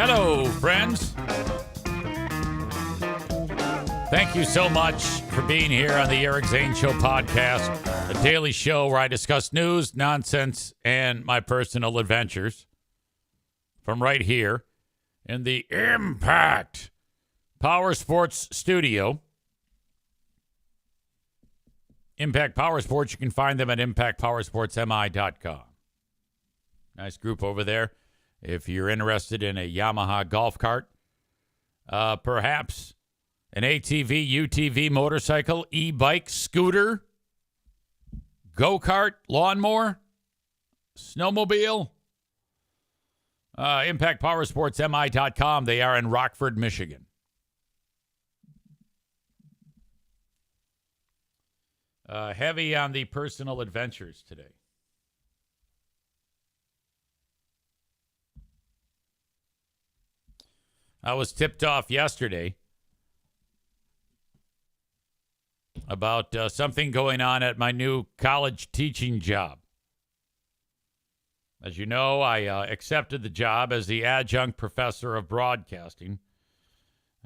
Hello, friends. Thank you so much for being here on the Eric Zane Show podcast, a daily show where I discuss news, nonsense, and my personal adventures from right here in the Impact Power Sports Studio. Impact Power Sports, you can find them at impactpowersportsmi.com. Nice group over there. If you're interested in a Yamaha golf cart, perhaps an ATV, UTV, motorcycle, e-bike, scooter, go-kart, lawnmower, snowmobile, impactpowersportsmi.com. They are in Rockford, Michigan. Heavy on the personal adventures today. I was tipped off yesterday about something going on at my new college teaching job. As you know, I accepted the job as the adjunct professor of broadcasting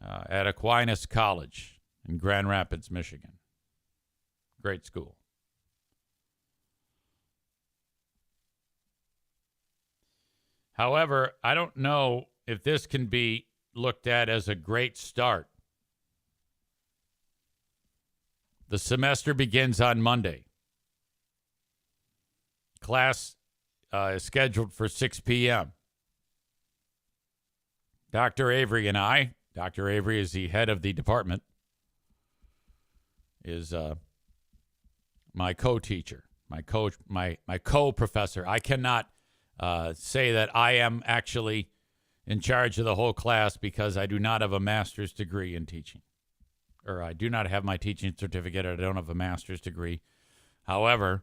at Aquinas College in Grand Rapids, Michigan. Great school. However, I don't know if this can be looked at as a great start. The semester begins on Monday. Class is scheduled for 6 p.m. Dr. Avery and I, Dr. Avery is the head of the department, is my co-teacher, my co-professor. I cannot say that I am actually in charge of the whole class because I do not have a master's degree in teaching. Or I do not have my teaching certificate. I don't have a master's degree. However,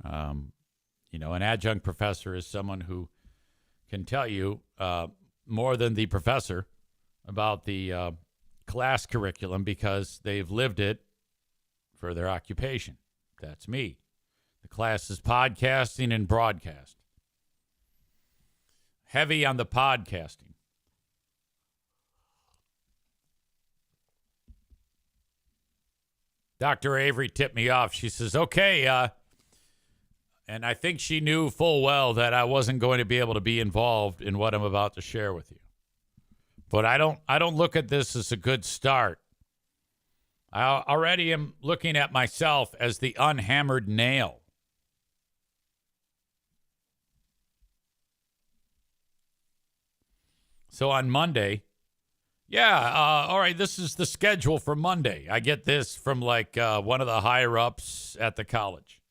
an adjunct professor is someone who can tell you more than the professor about the class curriculum because they've lived it for their occupation. That's me. The class is podcasting and broadcast. Heavy on the podcasting. Dr. Avery tipped me off. She says, okay, and I think she knew full well that I wasn't going to be able to be involved in what I'm about to share with you. But I don't look at this as a good start. I already am looking at myself as the unhammered nail. So on Monday, all right, this is the schedule for Monday. I get this from one of the higher-ups at the college.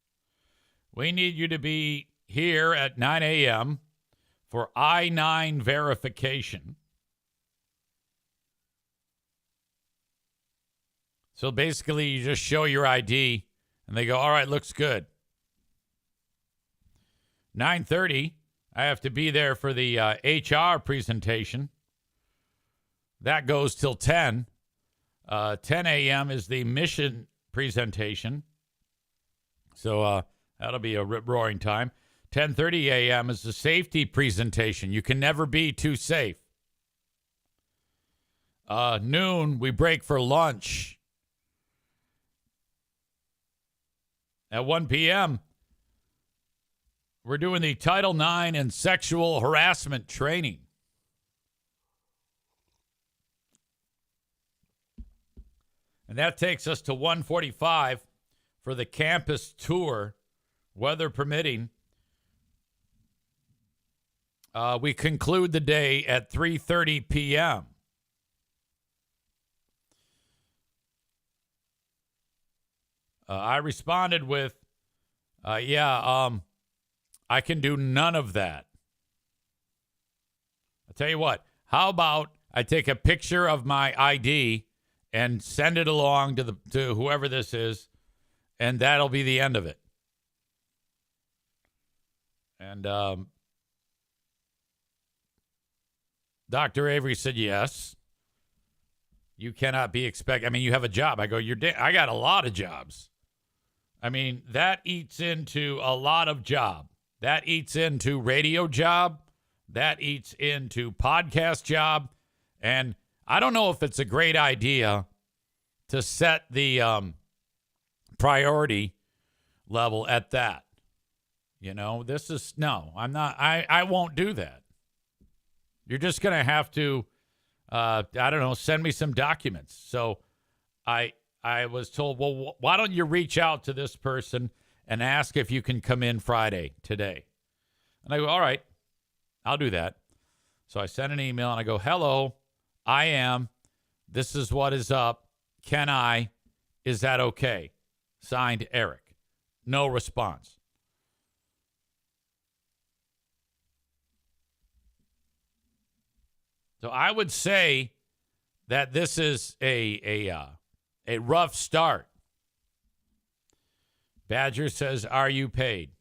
We need you to be here at 9 a.m. for I-9 verification. So basically, you just show your ID, and they go, all right, looks good. 9:30, I have to be there for the HR presentation. That goes till 10. 10 a.m. is the mission presentation. So that'll be a rip-roaring time. 10:30 a.m. is the safety presentation. You can never be too safe. Noon, we break for lunch. At 1 p.m., we're doing the Title IX and sexual harassment training. And that takes us to 1:45 for the campus tour, weather permitting. We conclude the day at 3:30 p.m. I responded with, I can do none of that. I'll tell you what, how about I take a picture of my ID and send it along to whoever this is, and that'll be the end of it. And Dr. Avery said, yes, you cannot be expected. I mean, you have a job. I go, I got a lot of jobs. I mean, that eats into a lot of job. That eats into radio job. that eats into podcast job. And I don't know if it's a great idea to set the priority level at that. You know, this is, no, I'm not, I won't do that. You're just going to have to, I don't know, send me some documents. So I was told, well, why don't you reach out to this person and ask if you can come in Friday today? And I go, all right, I'll do that. So I send an email and I go, hello, I am. This is what is up. Can I? Is that okay? Signed, Eric. No response. So I would say that this is a rough start. Badger says, are you paid?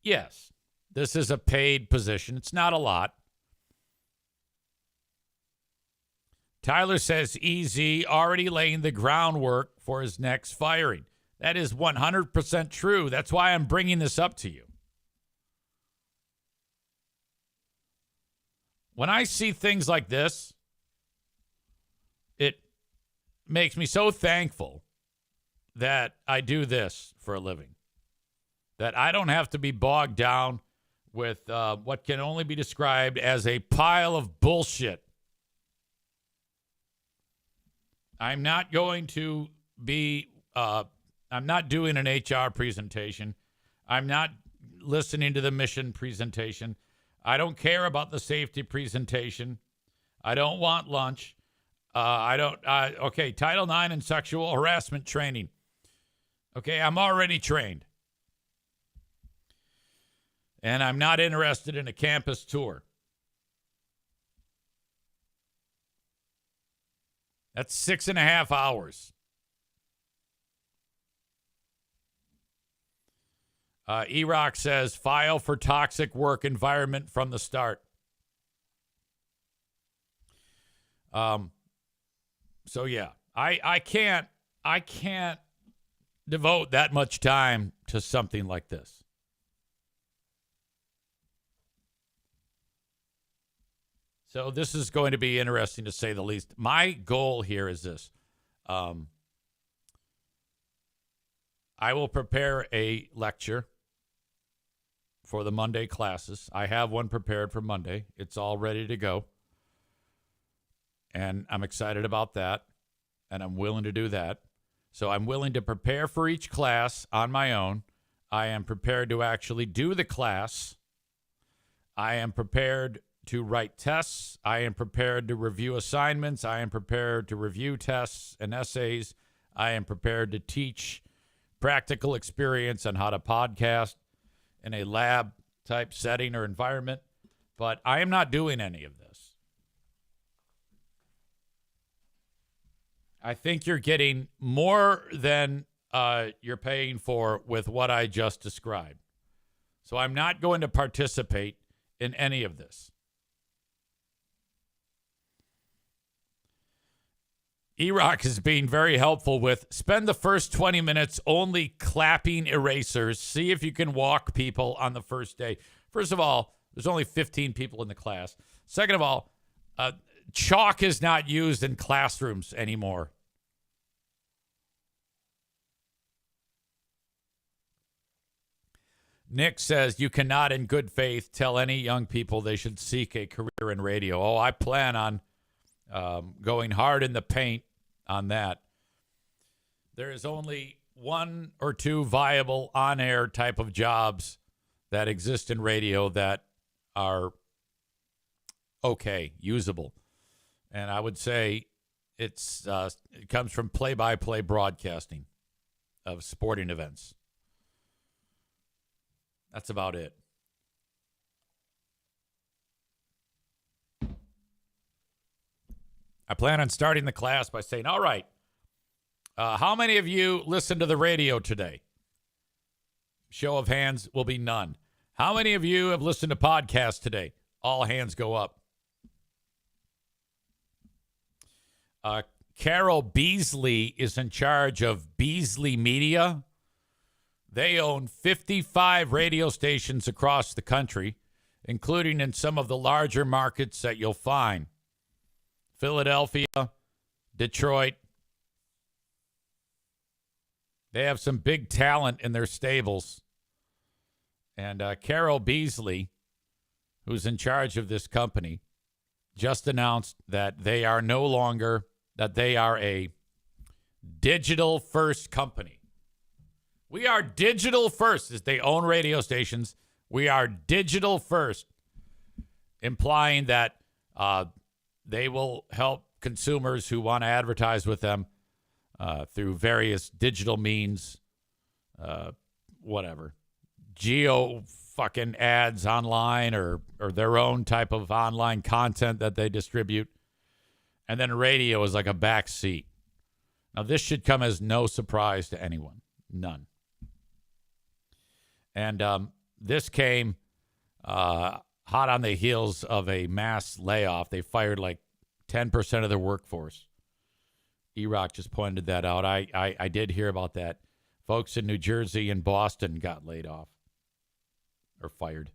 Yes. This is a paid position. It's not a lot. Tyler says, EZ already laying the groundwork for his next firing. That is 100% true. That's why I'm bringing this up to you. When I see things like this, it makes me so thankful that I do this for a living. That I don't have to be bogged down with what can only be described as a pile of bullshit. I'm not going to be, I'm not doing an HR presentation. I'm not listening to the mission presentation. I don't care about the safety presentation. I don't want lunch. Okay, Title IX and sexual harassment training. Okay, I'm already trained. And I'm not interested in a campus tour. That's 6.5 hours. E-Rock says, file for toxic work environment from the start. So yeah, I can't devote that much time to something like this. So this is going to be interesting to say the least. My goal here is this. I will prepare a lecture for the Monday classes. I have one prepared for Monday. It's all ready to go. And I'm excited about that. And I'm willing to do that. So I'm willing to prepare for each class on my own. I am prepared to actually do the class. I am prepared to write tests. I am prepared to review assignments. I am prepared to review tests and essays. I am prepared to teach practical experience on how to podcast in a lab type setting or environment. But I am not doing any of this. I think you're getting more than you're paying for with what I just described. So I'm not going to participate in any of this. E-Rock is being very helpful with spend the first 20 minutes only clapping erasers. See if you can walk people on the first day. First of all, there's only 15 people in the class. Second of all, chalk is not used in classrooms anymore. Nick says you cannot in good faith tell any young people they should seek a career in radio. Oh, I plan on going hard in the paint on that. There is only one or two viable on-air type of jobs that exist in radio that are okay, usable. And I would say it comes from play-by-play broadcasting of sporting events. That's about it. I plan on starting the class by saying, all right, how many of you listen to the radio today? Show of hands will be none. How many of you have listened to podcasts today? All hands go up. Carol Beasley is in charge of Beasley Media. They own 55 radio stations across the country. including in some of the larger markets that you'll find. Philadelphia, Detroit. They have some big talent in their stables. And Carol Beasley, who's in charge of this company, just announced that they are no longer, that they are a digital first company. We are digital first, as they own radio stations. We are digital first, implying that they will help consumers who want to advertise with them through various digital means, whatever, geo fucking ads online or their own type of online content that they distribute. And then radio is like a back seat. Now, this should come as no surprise to anyone. None. And this came hot on the heels of a mass layoff. They fired like 10% of their workforce. E-Rock just pointed that out. I did hear about that. Folks in New Jersey and Boston got laid off or fired.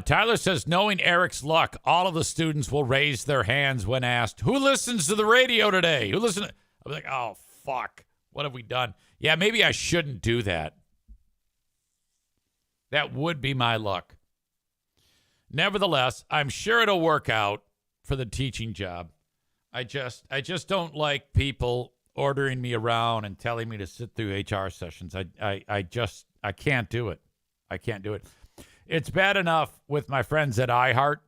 Tyler says, knowing Eric's luck, all of the students will raise their hands when asked, who listens to the radio today? Who listens? I'm like, oh, fuck. What have we done? Yeah, maybe I shouldn't do that. That would be my luck. Nevertheless, I'm sure it'll work out for the teaching job. I just don't like people ordering me around and telling me to sit through HR sessions. I can't do it. I can't do it. It's bad enough with my friends at iHeart.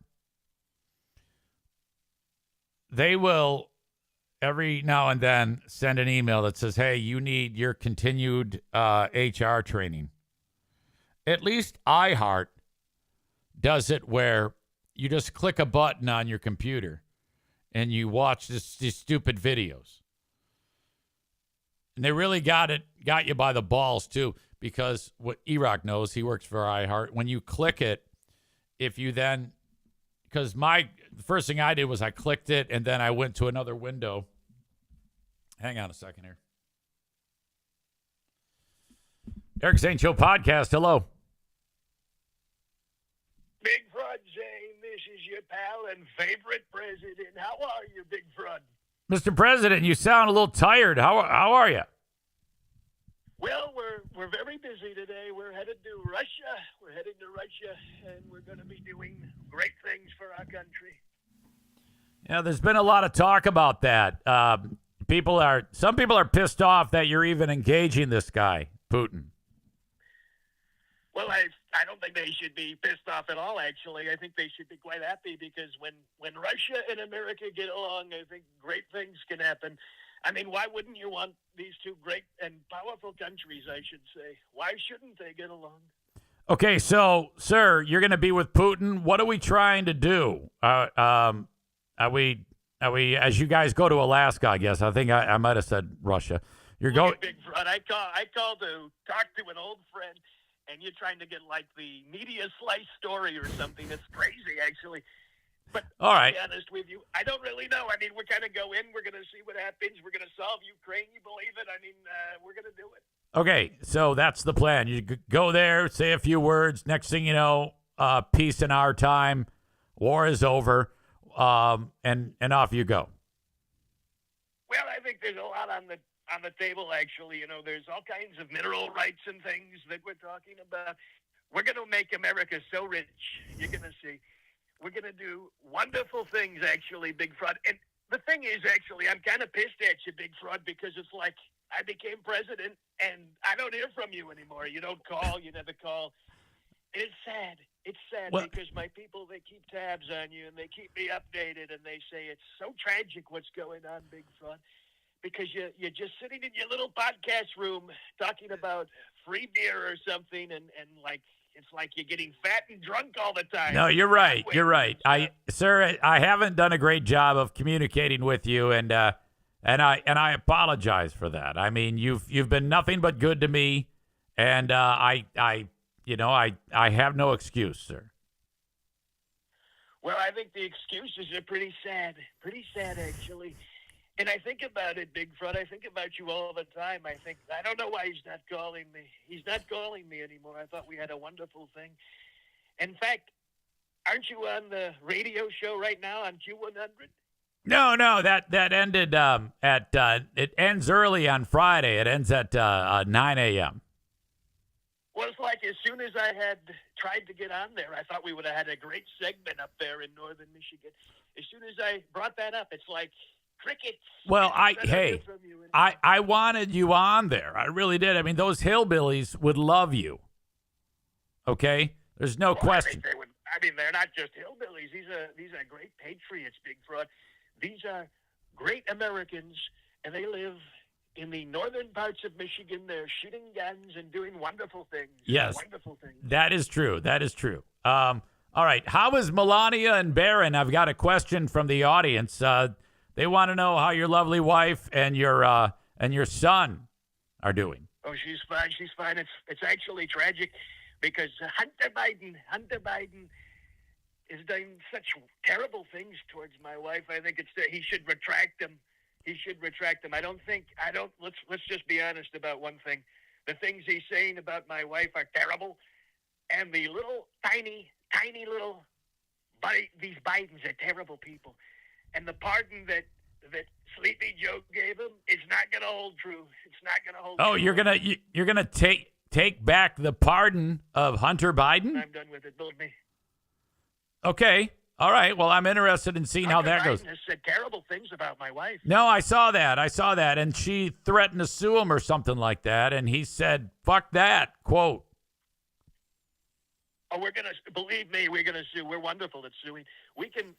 They will every now and then send an email that says, hey, you need your continued HR training. At least iHeart does it where you just click a button on your computer and you watch these stupid videos. And they really got you by the balls, too, because what E-Rock knows, he works for iHeart. When you click it, if you then, because the first thing I did was I clicked it and then I went to another window. Hang on a second here. Eric Zane Show podcast. Hello. Big Frud Zane, this is your pal and favorite president. How are you, Big Frud? Mr. President, you sound a little tired. How are you? Well, we're very busy today. We're headed to Russia. We're heading to Russia, and we're going to be doing great things for our country. Yeah, there's been a lot of talk about that. Some people are pissed off that you're even engaging this guy, Putin. Well, I don't think they should be pissed off at all, actually. I think they should be quite happy because when Russia and America get along, I think great things can happen. I mean, why wouldn't you want these two great and powerful countries, I should say? Why shouldn't they get along? Okay, so, sir, you're going to be with Putin. What are we trying to do? Are we, as you guys go to Alaska, I guess. I think I might have said Russia. You're going. Big Front. I called to talk to an old friend, and you're trying to get like the media slice story or something. It's crazy, actually. But all right. To be honest with you, I don't really know. I mean, we're going to go in. We're going to see what happens. We're going to solve Ukraine. You believe it? I mean, we're going to do it. Okay, so that's the plan. You go there, say a few words. Next thing you know, peace in our time. War is over, and off you go. Well, I think there's a lot on the table, actually. You know, there's all kinds of mineral rights and things that we're talking about. We're going to make America so rich. You're going to see. We're going to do wonderful things, actually, Big Fraud. And the thing is, actually, I'm kind of pissed at you, Big Fraud, because it's like I became president, and I don't hear from you anymore. You don't call. You never call. It's sad. It's sad because my people, they keep tabs on you, and they keep me updated, and they say it's so tragic what's going on, Big Fraud, because you're just sitting in your little podcast room talking about free beer or something, and like, it's like you're getting fat and drunk all the time. No, you're right. You're right. Sir, I haven't done a great job of communicating with you, and I apologize for that. I mean, you've been nothing but good to me, and I have no excuse, sir. Well, I think the excuses are pretty sad. Pretty sad, actually. And I think about it, Big Fred. I think about you all the time. I don't know why he's not calling me. He's not calling me anymore. I thought we had a wonderful thing. In fact, aren't you on the radio show right now on Q100? No, that ended it ends early on Friday. It ends at 9 a.m. Well, it's like as soon as I had tried to get on there, I thought we would have had a great segment up there in northern Michigan. As soon as I brought that up, it's like crickets. Well, I don't hear from you anymore. I wanted you on there. I really did. I mean, those hillbillies would love you. Okay? There's no Well, question. I think they would. I mean, they're not just hillbillies. These are great patriots, Big Fraud. These are great Americans, and they live in the northern parts of Michigan. They're shooting guns and doing wonderful things. Yes. Wonderful things. That is true. That is true. All right. How is Melania and Barron? I've got a question from the audience. They want to know how your lovely wife and your son are doing. Oh, she's fine. She's fine. It's actually tragic because Hunter Biden is doing such terrible things towards my wife. I think he should retract them. He should retract them. Let's just be honest about one thing. The things he's saying about my wife are terrible, and the little tiny little these Bidens are terrible people, and the pardon that Sleepy Joe gave him is not going to hold true. It's not going to hold. Oh, true. you're gonna take back the pardon of Hunter Biden? I'm done with it. Believe me. Okay. All right. Well, I'm interested in seeing how Hunter that Biden goes. has said terrible things about my wife. No, I saw that. And she threatened to sue him or something like that. And he said, fuck that, quote. Oh, believe me, we're gonna sue. We're wonderful at suing. We can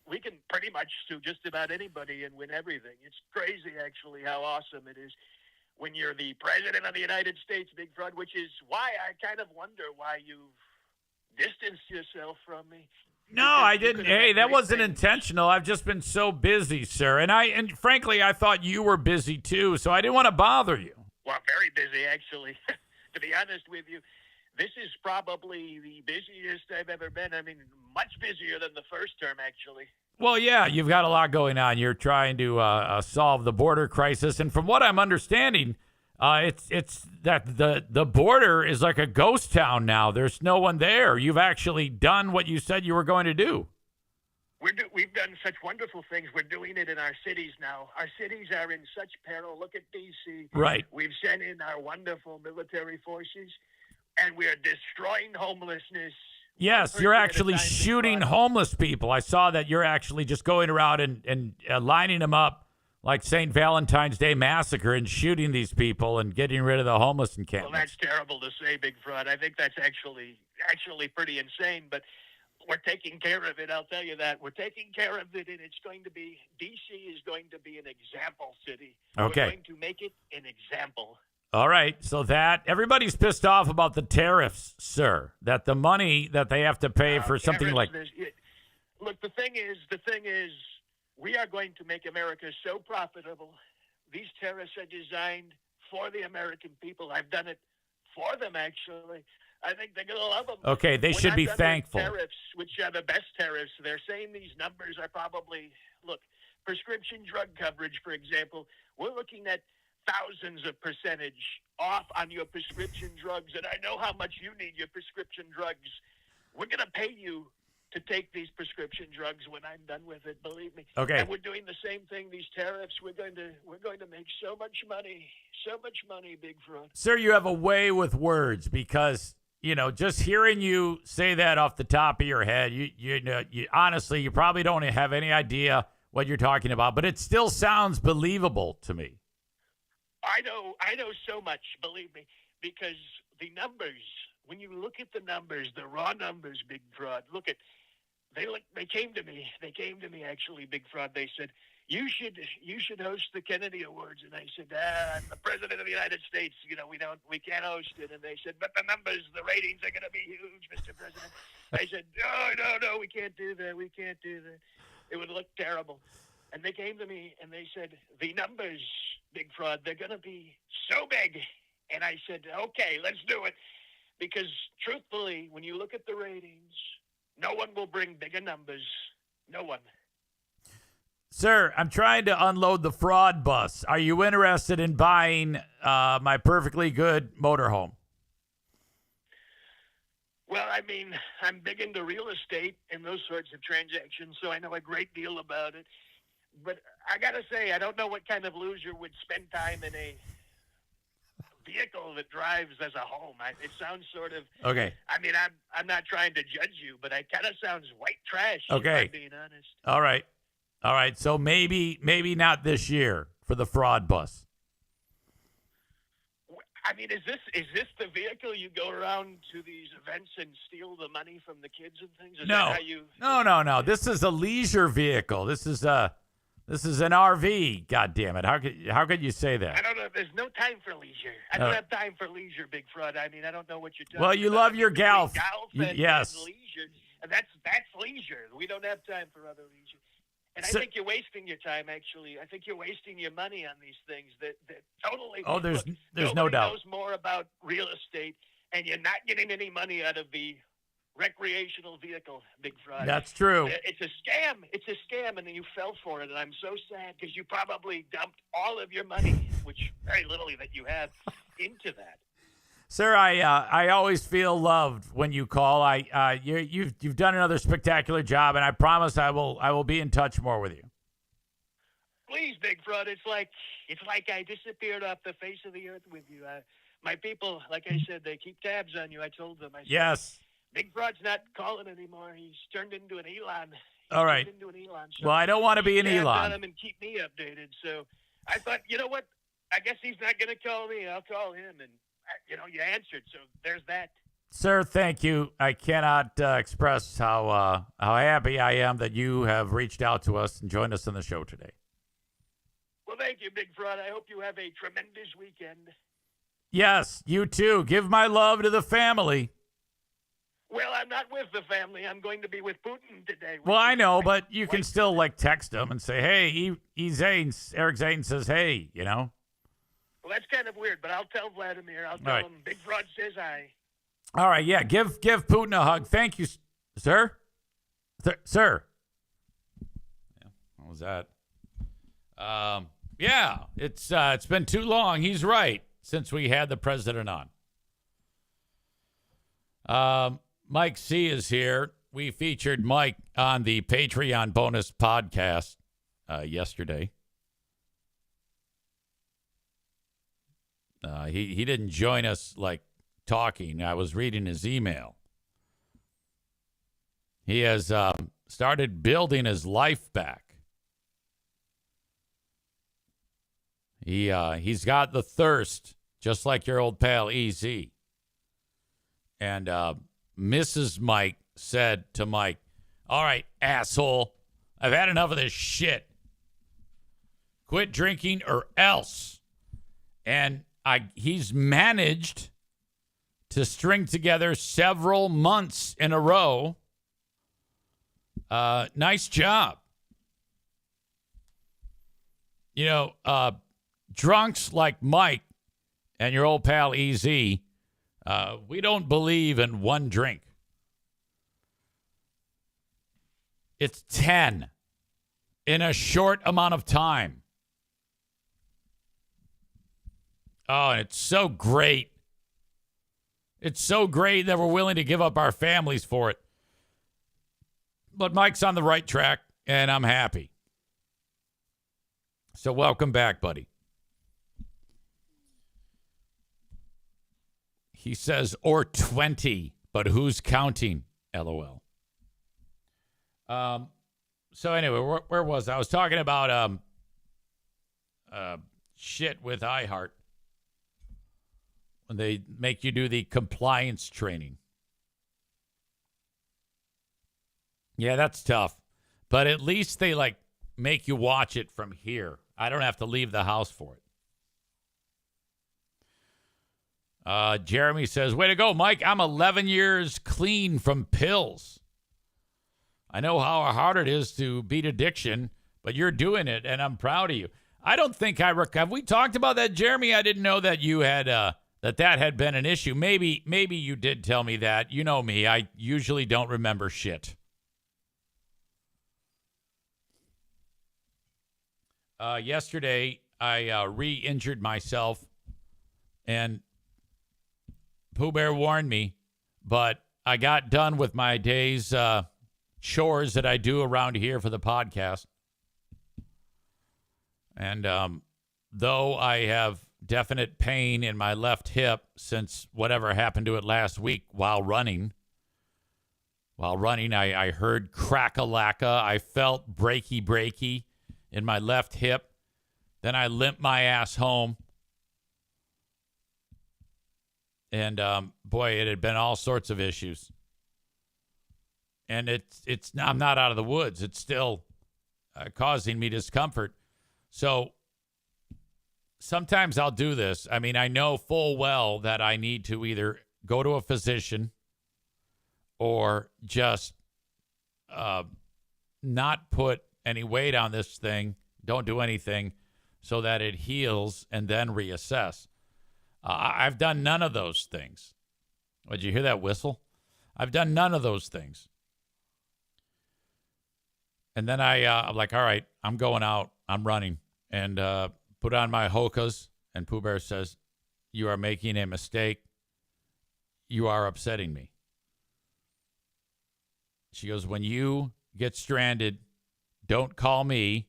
pretty much sue just about anybody and win everything. It's crazy, actually, how awesome it is when you're the president of the United States, Big Fraud, which is why I kind of wonder why you've distanced yourself from me. No, I didn't. Hey, that wasn't things. intentional. I've just been so busy, sir. And frankly, I thought you were busy too, so I didn't want to bother you. Well, very busy, actually. To be honest with you, this is probably the busiest I've ever been. I mean, much busier than the first term, actually. Well, yeah, you've got a lot going on. You're trying to solve the border crisis, and from what I'm understanding, it's that the border is like a ghost town now. There's no one there. You've actually done what you said you were going to do. We've done such wonderful things. We're doing it in our cities now. Our cities are in such peril. Look at D.C. Right. We've sent in our wonderful military forces, and we're destroying homelessness. Yes, you're actually shooting homeless people. I saw that you're actually just going around and lining them up like St. Valentine's Day Massacre and shooting these people and getting rid of the homeless encampments. Well, that's terrible to say, Big Fraud. I think that's actually pretty insane, but we're taking care of it. I'll tell you that. We're taking care of it, and it's going to be, D.C. is going to be an example city. Okay. We're going to make it an example. All right, so that everybody's pissed off about the tariffs, sir. That the money that they have to pay for something like. Look, the thing is, we are going to make America so profitable. These tariffs are designed for the American people. I've done it for them, actually. I think they're going to love them. Okay, they should be thankful. Tariffs, which are the best tariffs, they're saying these numbers are probably, look, prescription drug coverage, for example, we're looking at thousands of percentage off on your prescription drugs, and I know how much you need your prescription drugs. We're going to pay you to take these prescription drugs when I'm done with it, believe me. Okay. And we're doing the same thing, these tariffs. We're going to make so much money, Big Fraud. Sir, you have a way with words because, just hearing you say that off the top of your head, you honestly, you probably don't have any idea what you're talking about, but it still sounds believable to me. I know so much, believe me, because the numbers, when you look at the numbers, the raw numbers, Big Fraud, they came to me actually, Big Fraud. They said, you should host the Kennedy Awards. And I said, I'm the president of the United States. We can't host it. And they said, but the numbers, the ratings are going to be huge, Mr. President. I said, no, we can't do that. We can't do that. It would look terrible. And they came to me and they said, the numbers, Big Fraud, they're going to be so big. And I said, okay, let's do it. Because truthfully, when you look at the ratings, no one will bring bigger numbers. No one. Sir, I'm trying to unload the fraud bus. Are you interested in buying my perfectly good motorhome? Well, I mean, I'm big into real estate and those sorts of transactions, so I know a great deal about it. But I got to say, I don't know what kind of loser would spend time in a vehicle that drives as a home. It sounds sort of... Okay. I mean, I'm not trying to judge you, but it kind of sounds white trash, Okay. if I'm being honest. All right. So maybe not this year for the fraud bus. I mean, is this the vehicle you go around to these events and steal the money from the kids and things? Is No. that how you... No. This is a leisure vehicle. This is an RV. God damn it! How could you say I that? don't know. There's no time for leisure. I don't have time for leisure, Big Fraud. I mean, I don't know what you're talking about. Well, you love your golf. Yes. And leisure. And that's leisure. We don't have time for other leisure. And I think you're wasting your time, actually. I think you're wasting your money on these things that totally... Oh, there's no nobody doubt. knows more about real estate, and you're not getting any money out of the recreational vehicle, Big Fraud. That's true. It's a scam. It's a scam, and you fell for it, and I'm so sad because you probably dumped all of your money, which very little that you have, into that. Sir, I always feel loved when you call. You've done another spectacular job, and I promise I will be in touch more with you. Please, Big Fraud. It's like I disappeared off the face of the earth with you. My people, like I said, they keep tabs on you. I told them. I said, Yes. Big Fraud's not calling anymore. He's turned into an Elon. All right. Into an Elon. So well, I don't want to be an tabs Elon. on him and keep me updated. So I thought, you know what? I guess he's not going to call me. I'll call him, and you answered. So there's that. Sir, thank you. I cannot express how happy I am that you have reached out to us and joined us on the show today. Well, thank you, Big Fraud. I hope you have a tremendous weekend. Yes, you too. Give my love to the family. Well, I'm not with the family. I'm going to be with Putin today. Well, I know, but you can still text him and say, "Hey, Eric Zane says, hey, Well, that's kind of weird, but I'll tell Vladimir. I'll tell him Big Fraud says hi. All right, yeah. Give Putin a hug. Thank you, sir. Sir. Yeah, what was that? Yeah, it's been too long. He's right since we had the president on. Mike C is here. We featured Mike on the Patreon bonus podcast yesterday. He didn't join us talking. I was reading his email. He has started building his life back. He's got the thirst, just like your old pal EZ. And Mrs. Mike said to Mike, "All right, asshole, I've had enough of this shit. Quit drinking or else." And he's managed to string together several months in a row. Nice job. Drunks like Mike and your old pal EZ, we don't believe in one drink. It's 10 in a short amount of time. Oh, and it's so great. It's so great that we're willing to give up our families for it. But Mike's on the right track, and I'm happy. So welcome back, buddy. He says, or 20, but who's counting? LOL. So anyway, where was I? I was talking about shit with iHeart when they make you do the compliance training. Yeah, that's tough. But at least they make you watch it from here. I don't have to leave the house for it. Jeremy says, way to go, Mike. I'm 11 years clean from pills. I know how hard it is to beat addiction, but you're doing it, and I'm proud of you. I don't think have we talked about that, Jeremy? I didn't know that you had that had been an issue. Maybe you did tell me that. You know me. I usually don't remember shit. Yesterday, I re-injured myself, and Pooh Bear warned me, but I got done with my day's chores that I do around here for the podcast. And though I have definite pain in my left hip since whatever happened to it last week while running, I heard crack-a-lacka. I felt breaky in my left hip. Then I limped my ass home. And, boy, it had been all sorts of issues. And I'm not out of the woods. It's still causing me discomfort. So sometimes I'll do this. I mean, I know full well that I need to either go to a physician or just not put any weight on this thing, don't do anything so that it heals and then reassess. I've done none of those things. Did you hear that whistle? I've done none of those things. And then I'm like, all right, I'm going out. I'm running. And put on my Hokas. And Pooh Bear says, you are making a mistake. You are upsetting me. She goes, when you get stranded, don't call me.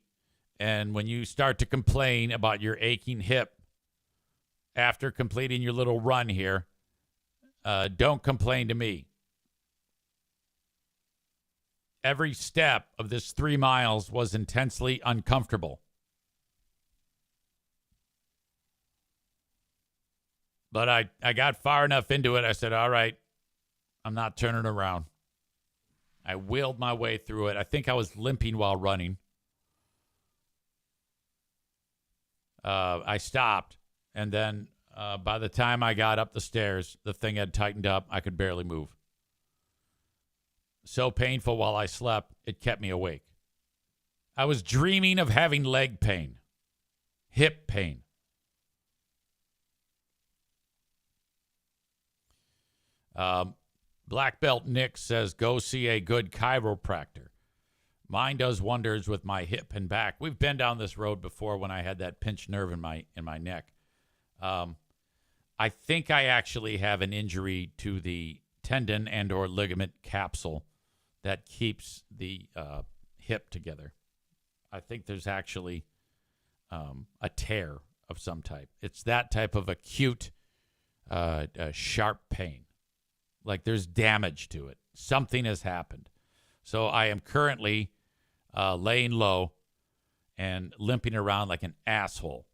And when you start to complain about your aching hip after completing your little run here, don't complain to me. Every step of this 3 miles was intensely uncomfortable. But I got far enough into it. I said, all right, I'm not turning around. I wheeled my way through it. I think I was limping while running. I stopped. And then by the time I got up the stairs, the thing had tightened up. I could barely move. So painful while I slept, it kept me awake. I was dreaming of having leg pain, hip pain. Black Belt Nick says, go see a good chiropractor. Mine does wonders with my hip and back. We've been down this road before when I had that pinched nerve in my neck. I think I actually have an injury to the tendon and or ligament capsule that keeps the hip together. I think there's actually a tear of some type. It's that type of acute, sharp pain. Like there's damage to it. Something has happened. So I am currently laying low and limping around like an asshole.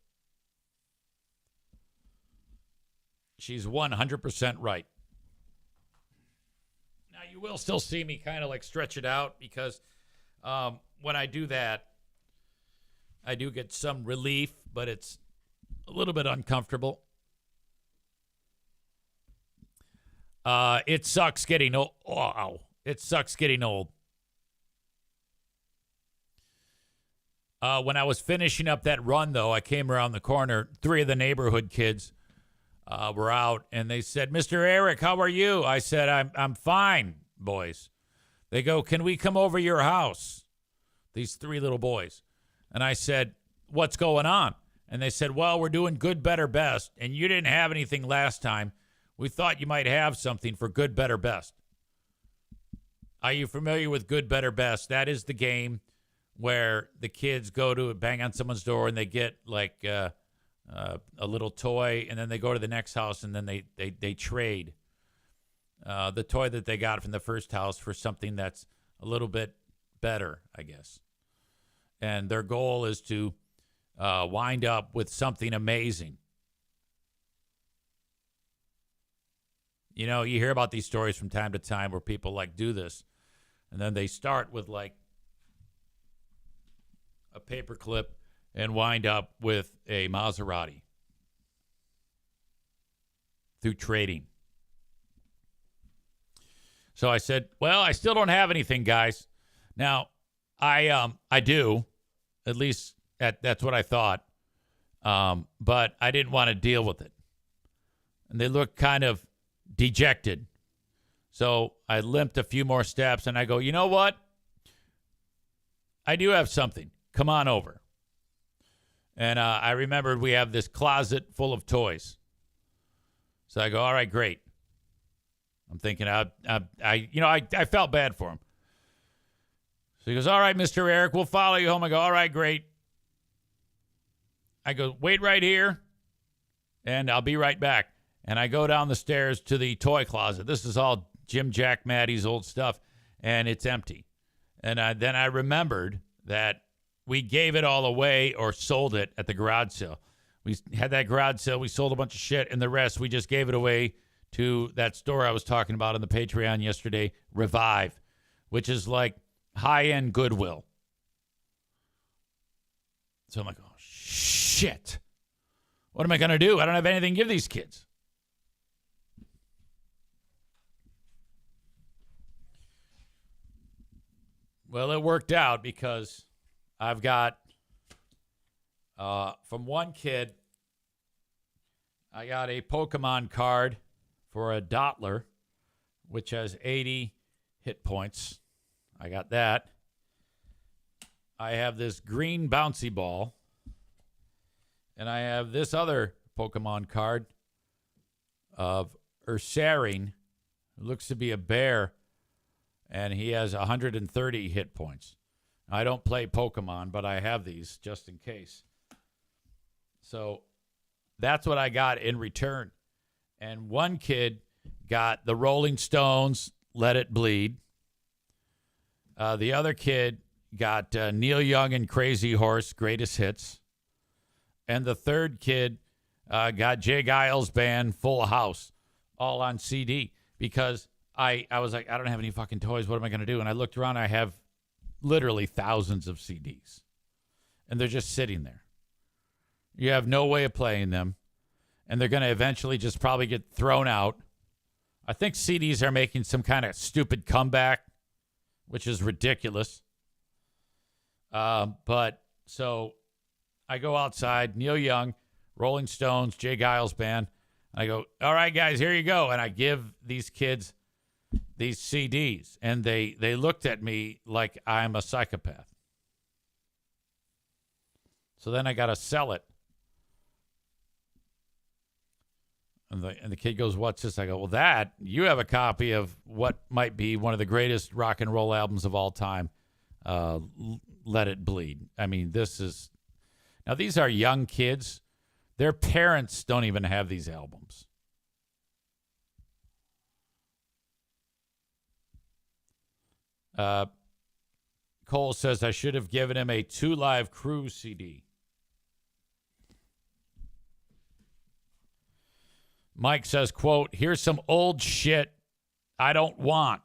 She's 100% right. Now, you will still see me kind of like stretch it out because when I do that, I do get some relief, but it's a little bit uncomfortable. It sucks getting old. Oh, it sucks getting old. When I was finishing up that run, though, I came around the corner. 3 of the neighborhood kids were out, and they said, Mr. Eric, how are you? I said, I'm fine, boys. They go, can we come over your house? These 3 little boys. And I said, what's going on? And they said, well, we're doing good, better, best, and you didn't have anything last time. We thought you might have something for good, better, best. Are you familiar with good, better, best? That is the game where the kids go to bang on someone's door and they get like a little toy, and then they go to the next house and then they trade the toy that they got from the first house for something that's a little bit better, I guess. And their goal is to wind up with something amazing. You know, you hear about these stories from time to time where people like do this, and then they start with like a paperclip and wind up with a Maserati through trading. So I said, well, I still don't have anything, guys. Now, I do, at least that's what I thought, but I didn't want to deal with it. And they looked kind of dejected. So I limped a few more steps, and I go, you know what? I do have something. Come on over. And I remembered we have this closet full of toys. So I go, all right, great. I'm thinking, I felt bad for him. So he goes, all right, Mr. Eric, we'll follow you home. I go, all right, great. I go, wait right here, and I'll be right back. And I go down the stairs to the toy closet. This is all Jim Jack Maddie's old stuff, and it's empty. And then I remembered that we gave it all away or sold it at the garage sale. We had that garage sale. We sold a bunch of shit, and the rest we just gave it away to that store I was talking about on the Patreon yesterday, Revive, which is like high-end Goodwill. So I'm like, oh, shit. What am I going to do? I don't have anything to give these kids. Well, it worked out because I've got, from one kid, I got a Pokemon card for a Dottler, which has 80 hit points. I got that. I have this green bouncy ball. And I have this other Pokemon card of Ursaring, who looks to be a bear, and he has 130 hit points. I don't play Pokemon, but I have these just in case. So that's what I got in return. And one kid got the Rolling Stones, Let It Bleed. The other kid got Neil Young and Crazy Horse, Greatest Hits. And the third kid got Jay Giles' band, Full House, all on CD. Because I was like, I don't have any fucking toys. What am I going to do? And I looked around. I have literally thousands of CDs. And they're just sitting there. You have no way of playing them. And they're going to eventually just probably get thrown out. I think CDs are making some kind of stupid comeback, which is ridiculous. But so I go outside, Neil Young, Rolling Stones, Jay Giles band. I go, all right, guys, here you go. And I give these kids these CDs. And they looked at me like I'm a psychopath. So then I got to sell it. And the kid goes, what's this? I go, well, you have a copy of what might be one of the greatest rock and roll albums of all time, Let It Bleed. I mean, now these are young kids. Their parents don't even have these albums. Cole says, I should have given him a 2 Live Crew CD. Mike says, quote, here's some old shit I don't want.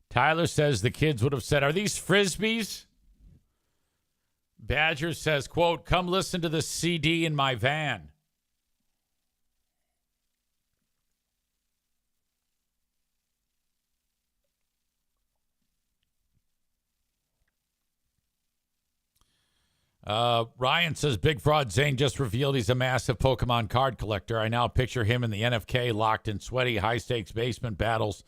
Tyler says the kids would have said, are these Frisbees? Badger says, quote, come listen to the CD in my van. Ryan says, Big Fraud Zane just revealed he's a massive Pokemon card collector. I now picture him in the NFK locked in sweaty, high-stakes basement battles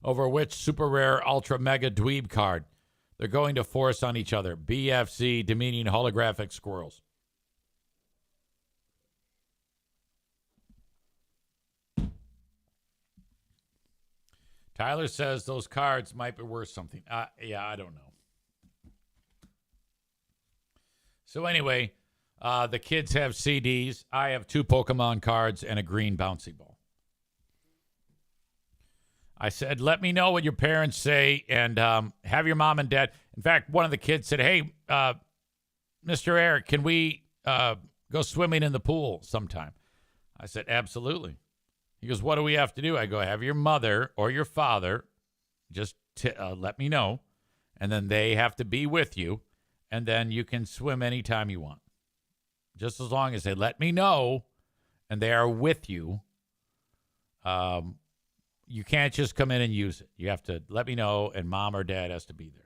over which super rare, ultra mega dweeb card they're going to force on each other. BFZ, demeaning holographic squirrels. Tyler says those cards might be worth something. Yeah, I don't know. So anyway, the kids have CDs. I have 2 Pokemon cards and a green bouncy ball. I said, let me know what your parents say and have your mom and dad. In fact, one of the kids said, hey, Mr. Eric, can we go swimming in the pool sometime? I said, absolutely. He goes, what do we have to do? I go, have your mother or your father just let me know, and then they have to be with you, and then you can swim anytime you want. Just as long as they let me know and they are with you. You can't just come in and use it. You have to let me know, and mom or dad has to be there.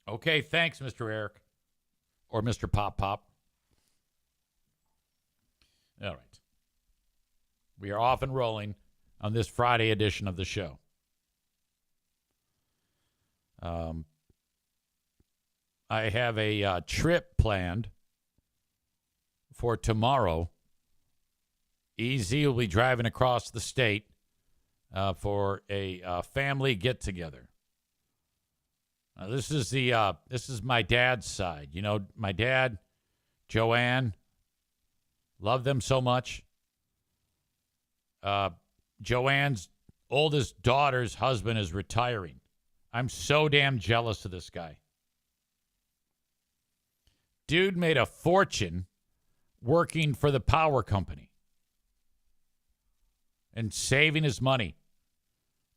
Okay, thanks, Mr. Eric. Or Mr. Pop Pop. All right. We are off and rolling on this Friday edition of the show. I I have a trip planned for tomorrow. EZ will be driving across the state for a family get-together. This is my dad's side. You know, my dad, Joanne, love them so much. Joanne's oldest daughter's husband is retiring. I'm so damn jealous of this guy. Dude made a fortune working for the power company and saving his money.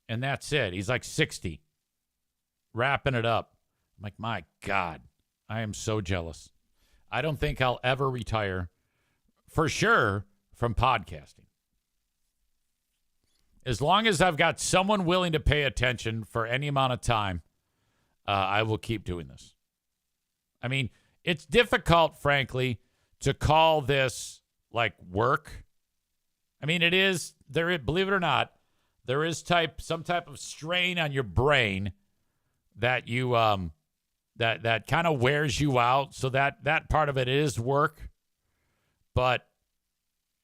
And that's it. He's like 60, wrapping it up. I'm like, my God, I am so jealous. I don't think I'll ever retire, for sure, from podcasting. As long as I've got someone willing to pay attention for any amount of time, I will keep doing this. I mean, it's difficult, frankly, to call this like work. I mean, it is. Believe it or not, there is some type of strain on your brain that you that kind of wears you out. So that part of it is work, but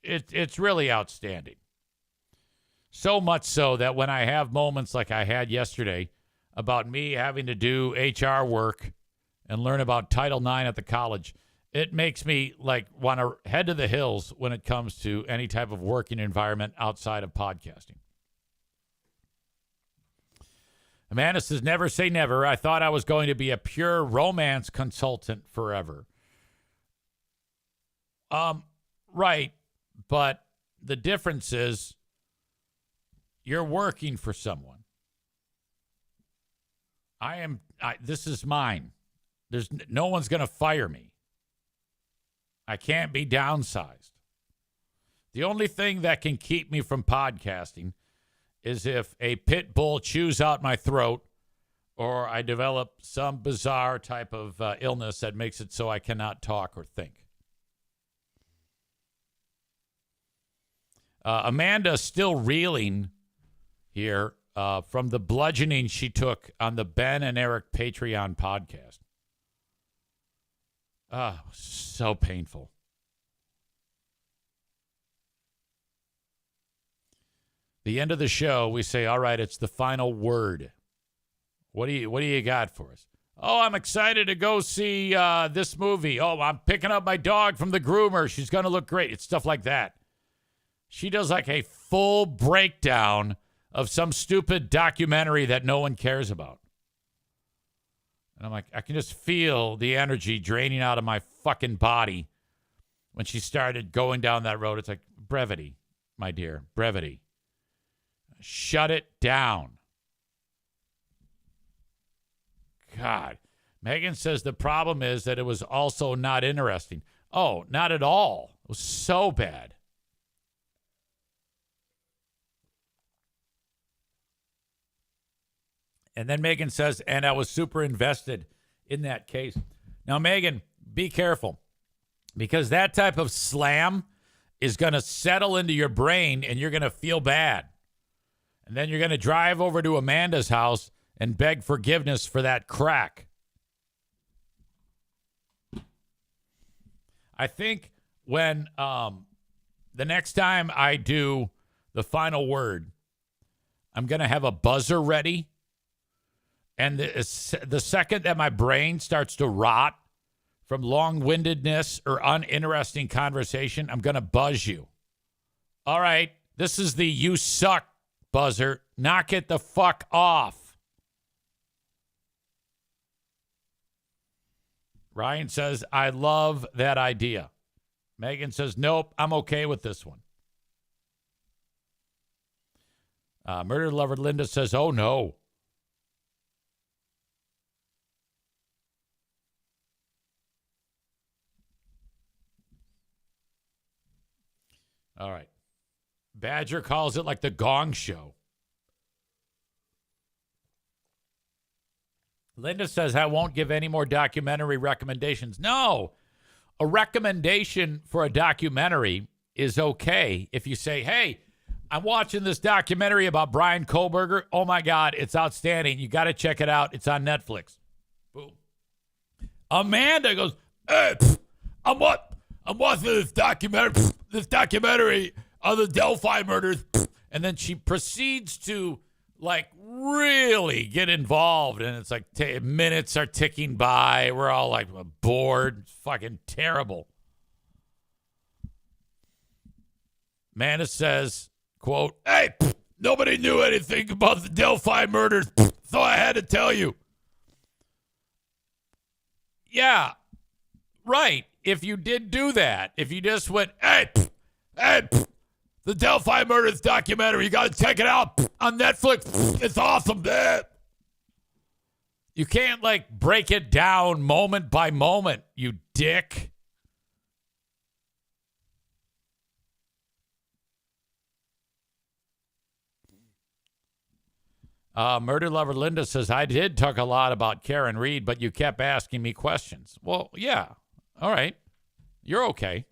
it's really outstanding. So much so that when I have moments like I had yesterday about me having to do HR work and learn about Title IX at the college, it makes me like want to head to the hills when it comes to any type of working environment outside of podcasting. Amanda says, never say never. I thought I was going to be a pure romance consultant forever. Right. But the difference is you're working for someone. This is mine. No one's going to fire me. I can't be downsized. The only thing that can keep me from podcasting is if a pit bull chews out my throat or I develop some bizarre type of illness that makes it so I cannot talk or think. Amanda's still reeling here from the bludgeoning she took on the Ben and Eric Patreon podcast. So painful. The end of the show, we say, all right, it's the final word. What do you got for us? Oh, I'm excited to go see this movie. Oh, I'm picking up my dog from the groomer. She's going to look great. It's stuff like that. She does like a full breakdown of some stupid documentary that no one cares about. And I'm like, I can just feel the energy draining out of my fucking body when she started going down that road. It's like, brevity, my dear, brevity. Shut it down. God. Megan says the problem is that it was also not interesting. Oh, not at all. It was so bad. And then Megan says, and I was super invested in that case. Now, Megan, be careful, because that type of slam is going to settle into your brain and you're going to feel bad. And then you're going to drive over to Amanda's house and beg forgiveness for that crack. I think when the next time I do the final word, I'm going to have a buzzer ready. And the second that my brain starts to rot from long-windedness or uninteresting conversation, I'm going to buzz you. All right, this is the you suck buzzer. Knock it the fuck off. Ryan says, I love that idea. Megan says, nope, I'm okay with this one. Murder Lover Linda says, oh, no. All right. Badger calls it like the Gong Show. Linda says, I won't give any more documentary recommendations. No. A recommendation for a documentary is okay if you say, hey, I'm watching this documentary about Brian Kohlberger. Oh, my God, it's outstanding. You got to check it out. It's on Netflix. Boom. Amanda goes, hey, I'm watching this documentary of the Delphi murders. And then she proceeds to, like, really get involved. And it's like minutes are ticking by. We're all, like, bored. It's fucking terrible. Amanda says, quote, hey, nobody knew anything about the Delphi murders, so I had to tell you. Yeah, right. If you did do that, if you just went, hey, the Delphi murders documentary, you got to check it out on Netflix. It's awesome, man. You can't, like, break it down moment by moment, you dick. Murder Lover Linda says, I did talk a lot about Karen Reed, but you kept asking me questions. Well, yeah. All right. You're okay.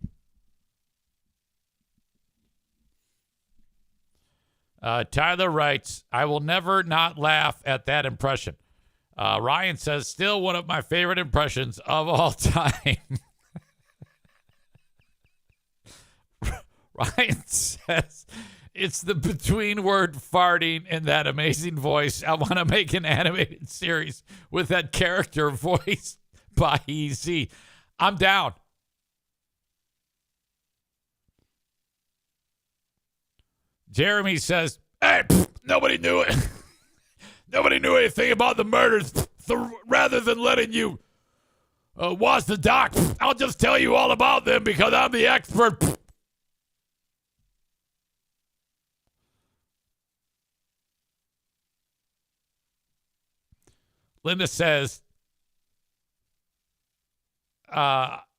Tyler writes, I will never not laugh at that impression. Ryan says, still one of my favorite impressions of all time. Ryan says, it's the between word farting and that amazing voice. I want to make an animated series with that character voiced by EZ. I'm down. Jeremy says, hey, nobody knew it. Nobody knew anything about the murders. So rather than letting you watch the doc, I'll just tell you all about them because I'm the expert. Linda says,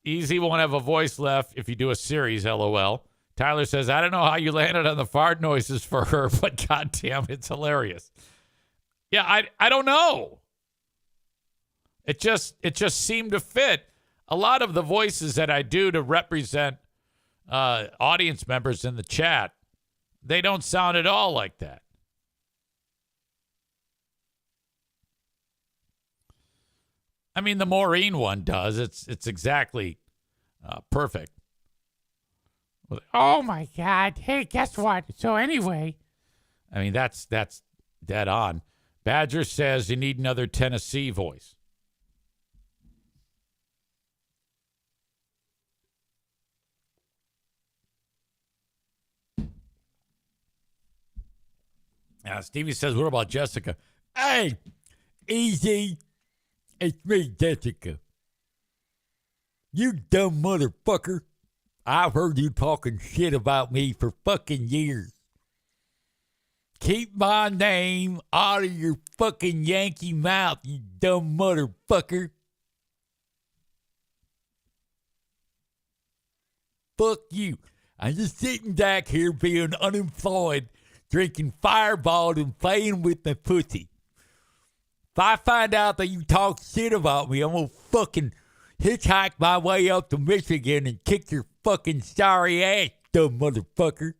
Easy won't have a voice left if you do a series, LOL. Tyler says, I don't know how you landed on the fart noises for her, but goddamn, it's hilarious. Yeah, I don't know. It just seemed to fit. A lot of the voices that I do to represent audience members in the chat, they don't sound at all like that. I mean, the Maureen one does. It's exactly perfect. Oh my God! Hey, guess what? So anyway, I mean that's dead on. Badger says you need another Tennessee voice. Stevie says, what about Jessica? Hey, easy. It's me, Jessica. You dumb motherfucker. I've heard you talking shit about me for fucking years. Keep my name out of your fucking Yankee mouth, you dumb motherfucker. Fuck you. I'm just sitting back here being unemployed, drinking Fireball and playing with my pussy. If I find out that you talk shit about me, I'm going to fucking hitchhike my way up to Michigan and kick your fucking sorry ass, dumb motherfucker.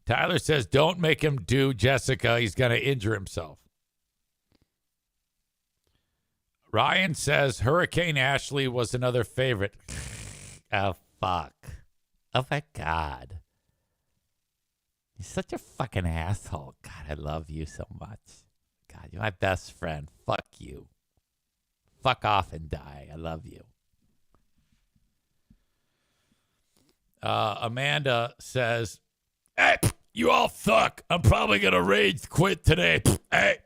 Tyler says, don't make him do Jessica. He's going to injure himself. Ryan says, Hurricane Ashley was another favorite. Oh, fuck. Oh, my God. You're such a fucking asshole. God, I love you so much. God, you're my best friend. Fuck you. Fuck off and die. I love you. Amanda says, hey, you all suck. I'm probably going to rage quit today. Hey.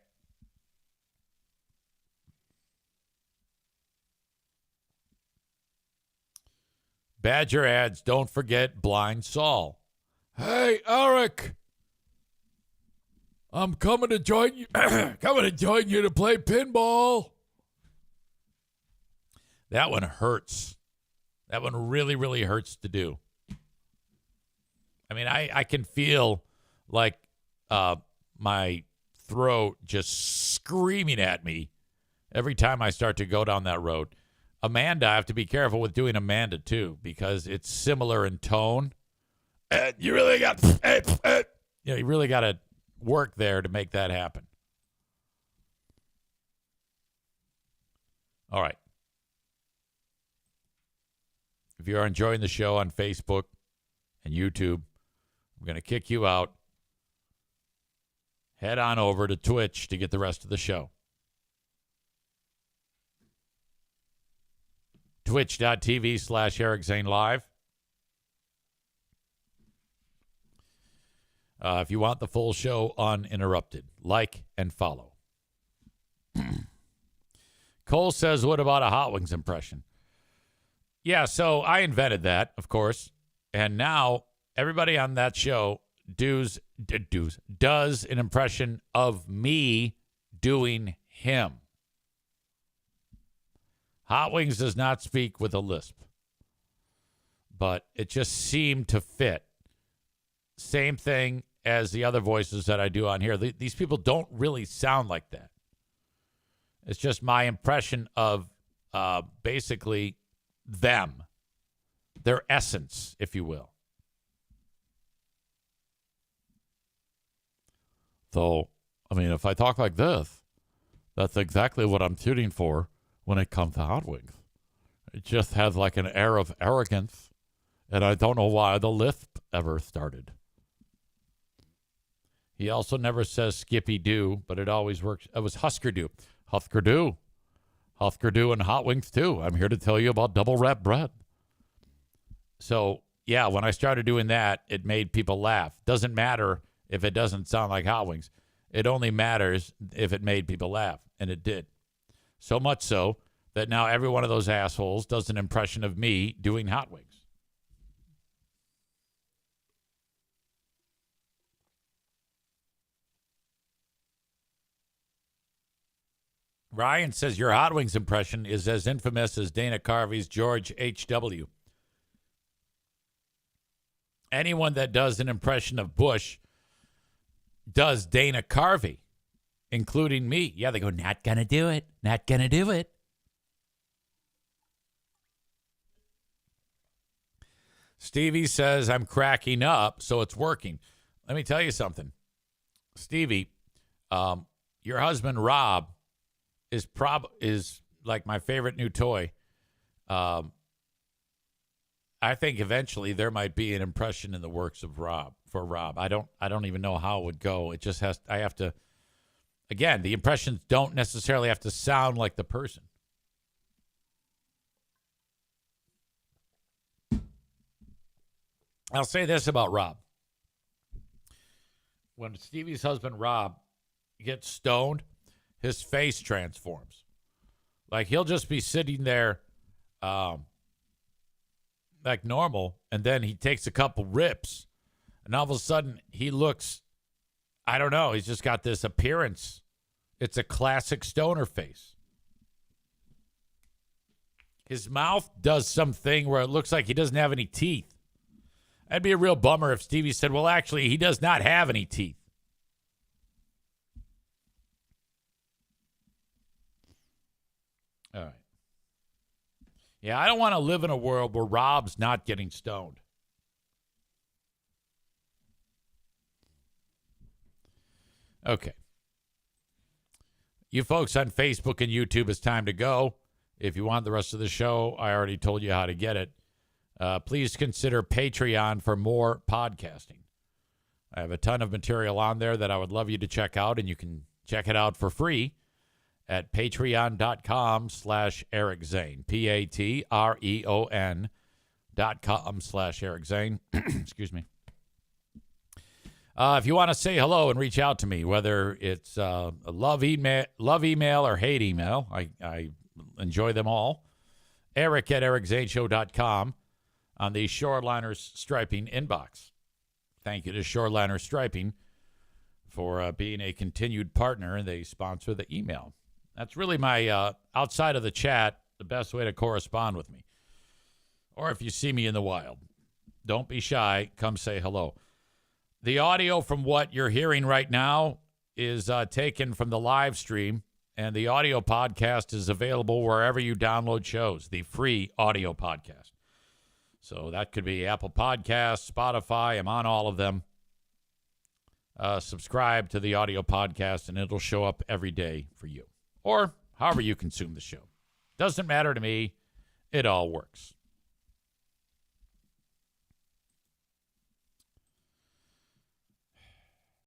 Badger adds, don't forget Blind Saul. Hey, Eric. I'm coming to join you. To play pinball. That one hurts. That one really, really hurts to do. I mean, I can feel like my throat just screaming at me every time I start to go down that road. Amanda, I have to be careful with doing Amanda, too, because it's similar in tone. You really got, you really got to work there to make that happen. All right. If you are enjoying the show on Facebook and YouTube, I'm going to kick you out. Head on over to Twitch to get the rest of the show. Twitch.tv/Eric Zane Live. If you want the full show uninterrupted, like and follow. Cole says, what about a Hot Wings impression? Yeah, so I invented that, of course. And now everybody on that show does an impression of me doing him. Hot Wings does not speak with a lisp, but it just seemed to fit. Same thing as the other voices that I do on here. These people don't really sound like that. It's just my impression of basically them, their essence, if you will. So, I mean, if I talk like this, that's exactly what I'm shooting for when it comes to Hot Wings. It just has like an air of arrogance, and I don't know why the lisp ever started. He also never says Skippy Doo, but it always works. It was Husker Doo. Husker Doo. Husker Doo and Hot Wings too. I'm here to tell you about double wrap bread. So, yeah, when I started doing that, it made people laugh. Doesn't matter if it doesn't sound like Hot Wings. It only matters if it made people laugh, and it did. So much so that now every one of those assholes does an impression of me doing Hot Wings. Ryan says your Hot Wings impression is as infamous as Dana Carvey's George H.W. Anyone that does an impression of Bush does Dana Carvey, including me. Yeah, they go, not going to do it. Not going to do it. Stevie says, I'm cracking up, so it's working. Let me tell you something. Stevie, your husband, Rob, is like my favorite new toy. I think eventually there might be an impression in the works of Rob. I don't even know how it would go. It just I have to, again, the impressions don't necessarily have to sound like the person. I'll say this about Rob. When Stevie's husband, Rob, gets stoned, his face transforms. Like he'll just be sitting there like normal, and then he takes a couple rips, and all of a sudden he looks, I don't know, he's just got this appearance. It's a classic stoner face. His mouth does something where it looks like he doesn't have any teeth. That'd be a real bummer if Stevie said, well, actually, he does not have any teeth. All right. Yeah, I don't want to live in a world where Rob's not getting stoned. Okay. You folks on Facebook and YouTube, it's time to go. If you want the rest of the show, I already told you how to get it. Please consider Patreon for more podcasting. I have a ton of material on there that I would love you to check out, and you can check it out for free at patreon.com/Eric Zane. patreon.com/Eric Zane. Excuse me. If you want to say hello and reach out to me, whether it's a love email or hate email, I enjoy them all. Eric@ericzaneshow.com on the Shoreliners Striping inbox. Thank you to Shoreliners Striping for being a continued partner, and they sponsor the email. That's really my, outside of the chat, the best way to correspond with me. Or if you see me in the wild, don't be shy. Come say hello. The audio from what you're hearing right now is taken from the live stream, and the audio podcast is available wherever you download shows, the free audio podcast. So that could be Apple Podcasts, Spotify. I'm on all of them. Subscribe to the audio podcast, and it'll show up every day for you. Or however you consume the show. Doesn't matter to me. It all works.